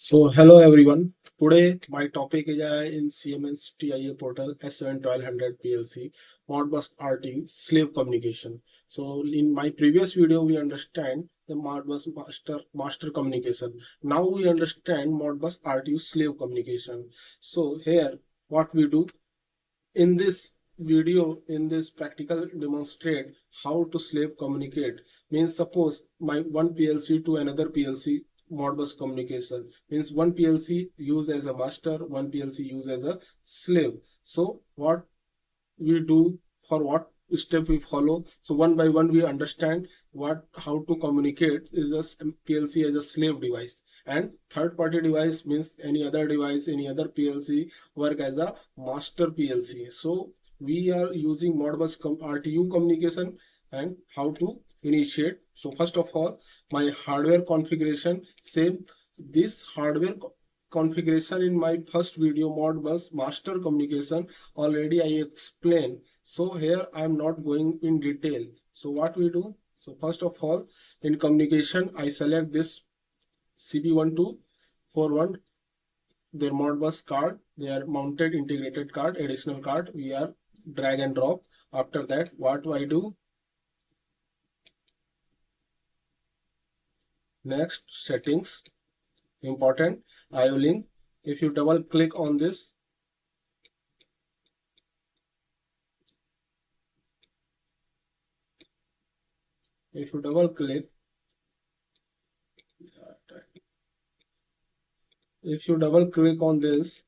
So hello everyone. Today my topic is in Siemens TIA portal S7-1200 PLC MODBUS RTU slave communication. So in my previous video we understand the MODBUS master communication. Now we understand MODBUS RTU slave communication. So here what we do in this video, in this practical demonstrate how to slave communicate. Means suppose my one PLC to another PLC Modbus communication, means one PLC used as a master, one PLC used as a slave. So what we do, for what step we follow, so one by one we understand how to communicate is a PLC as a slave device, and third party device means any other device, any other PLC work as a master PLC. So we are using Modbus RTU communication and how to initiate. So first of all, my hardware configuration, same this hardware configuration in my first video Modbus master communication already I explained. So here I am not going in detail. So what we do, so first of all in communication I select this CB1241, their Modbus card, their mounted integrated card, additional card, we are drag and drop. After that what I do, next settings, important IO link. If you double click on this, if you double click on this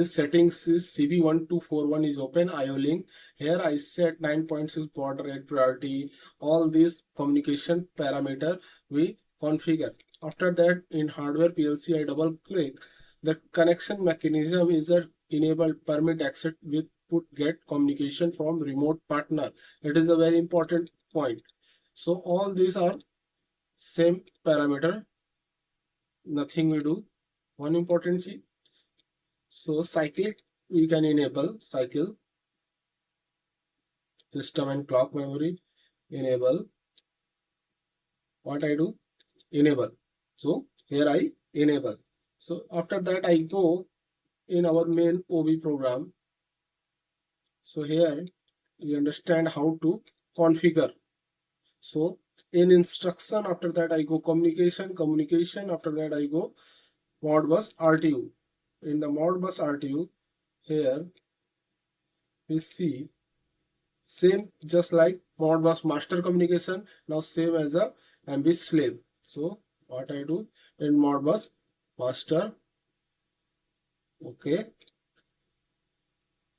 settings is CB1241 is open, IO link. Here I set 9.6 baud rate priority, all these communication parameter we configure. After that in hardware PLC I double click, the connection mechanism is a enabled permit accept with put get communication from remote partner. It is a very important point. So all these are same parameter, nothing we do. One important thing, so cyclic we can enable, cycle system and clock memory enable. What I do, enable. So here I enable. So after that I go in our main OB program. So here we understand how to configure. So in instruction, after that I go communication, after that I go Modbus RTU. In the Modbus RTU, here we see same just like Modbus master communication, now same as a MB slave. So what I do in Modbus master, okay,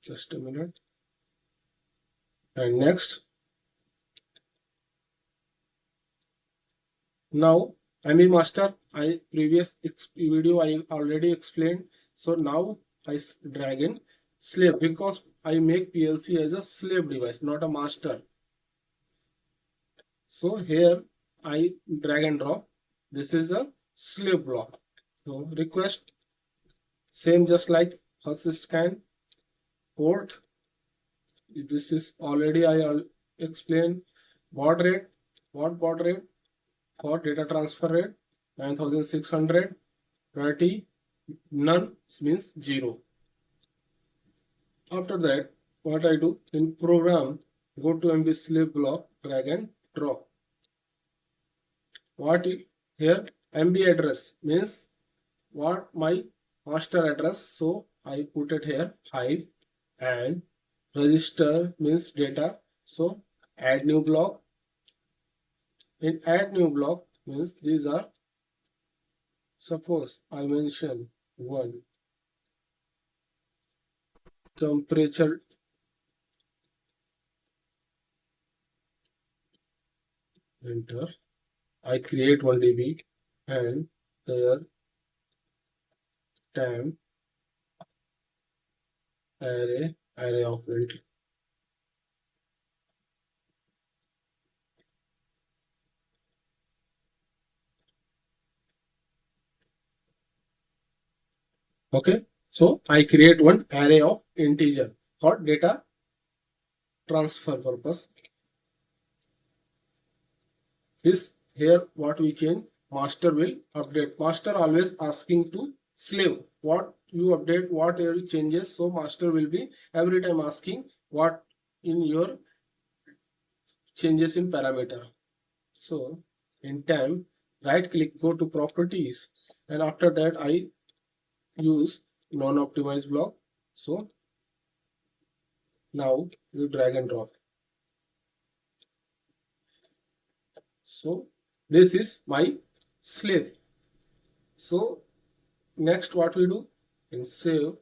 just a minute, and next. Now MB master, I previous video I already explained. So now I drag in slave because I make PLC as a slave device, not a master. So here I drag and drop. This is a slave block. So request, same just like first scan port. This is already I explained. Baud rate, what baud rate? For data transfer rate 9600, priority none means 0. After that what I do in program, go to MB slave block, drag and drop. What here MB address means what my master address, so I put it here 5, and register means data, so add new block. In add new block means these are, suppose I mention 1 temperature, enter, I create 1 dB, and here temp array of int. Okay, so I create one array of integer for data transfer purpose. This here what we change, master will update. Master always asking to slave what you update, what your changes. So master will be every time asking what in your changes in parameter. So in time, right click, go to properties, and after that I use non-optimized block. So now you drag and drop. So this is my slave. So next what we do, in save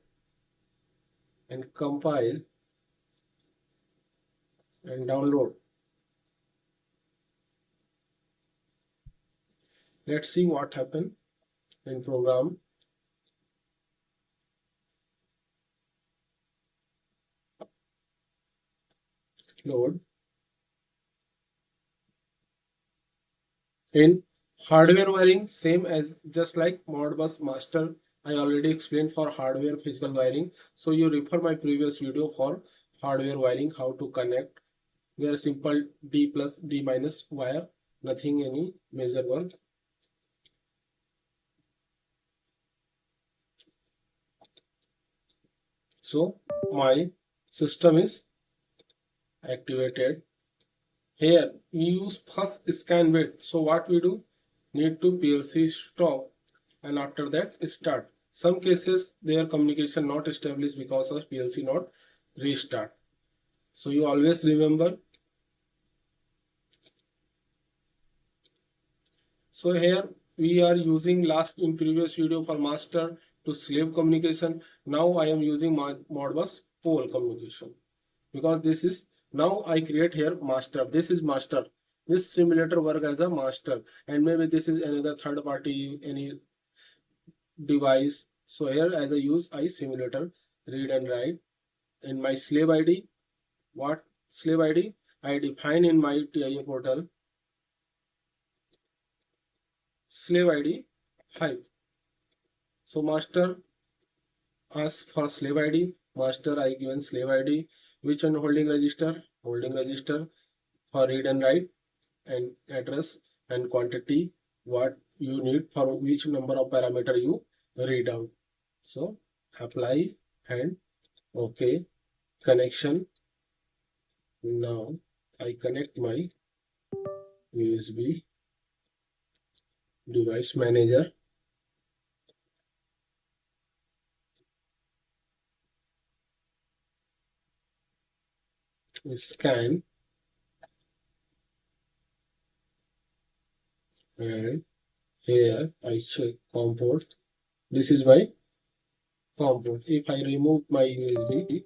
and compile and download. Let's see what happened in program. Load. In hardware wiring, same as just like Modbus master, I already explained for hardware physical wiring. So you refer my previous video for hardware wiring, how to connect. They are simple D plus D minus wire, nothing any major one. So my system is activated. Here we use first scan bit. So what we do? Need to PLC stop and after that start. Some cases their communication not established because of PLC not restart. So you always remember. So here we are using last in previous video for master to slave communication. Now I am using Modbus pole communication because this is now I create here master. This is master. This simulator work as a master, and maybe this is another third party any device. So here as I use I simulator read and write in my slave ID. What slave ID? I define in my TIA portal slave ID 5. So master asks for slave ID. Master I given slave ID. Which one holding register? Holding register for read and write and address and quantity what you need for which number of parameter you read out. So apply and OK connection. Now I connect my USB device manager. Scan and here I check COM port. This is my COM port. If I remove my USB,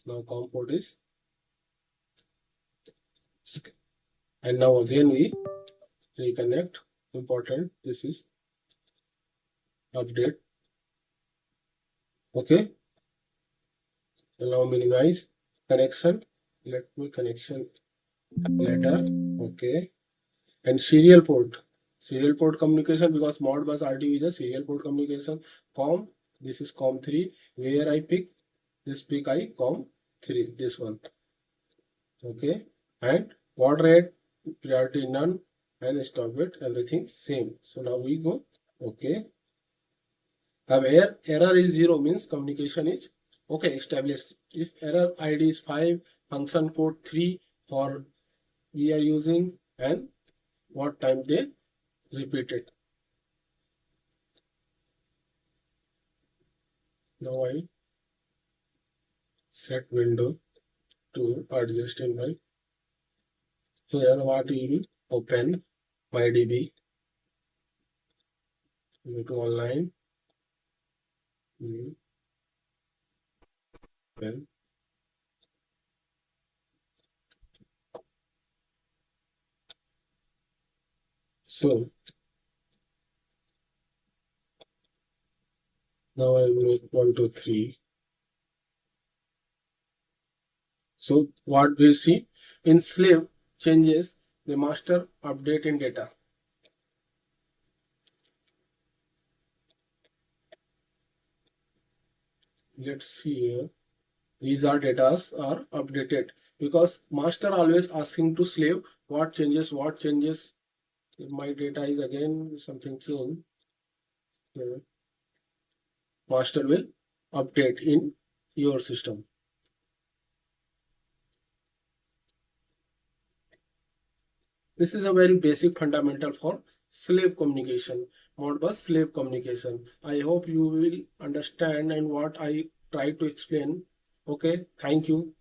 now COM port is and now again we reconnect. Important, this is update. Okay, and now minimize connection. Let me connection later. Okay, and serial port communication because Modbus RTU is a serial port communication. COM, this is COM 3 where I pick this pick I COM 3, this one. Okay, and baud rate priority none and stop bit everything same. So now we go okay. Now error is 0 means communication is okay established. If error ID is 5, function code 3 for we are using and what time they repeated. Now I set window to adjust in my here what you do open MyDB, go to online, open. So now I will make 1, 2, 3. So what we see in slave changes the master update in data. Let's see here. These are data are updated because master always asking to slave what changes, what changes. My data is again something changed. Master will update in your system. This is a very basic fundamental for slave communication, Modbus slave communication. I hope you will understand and what I try to explain. Okay, thank you.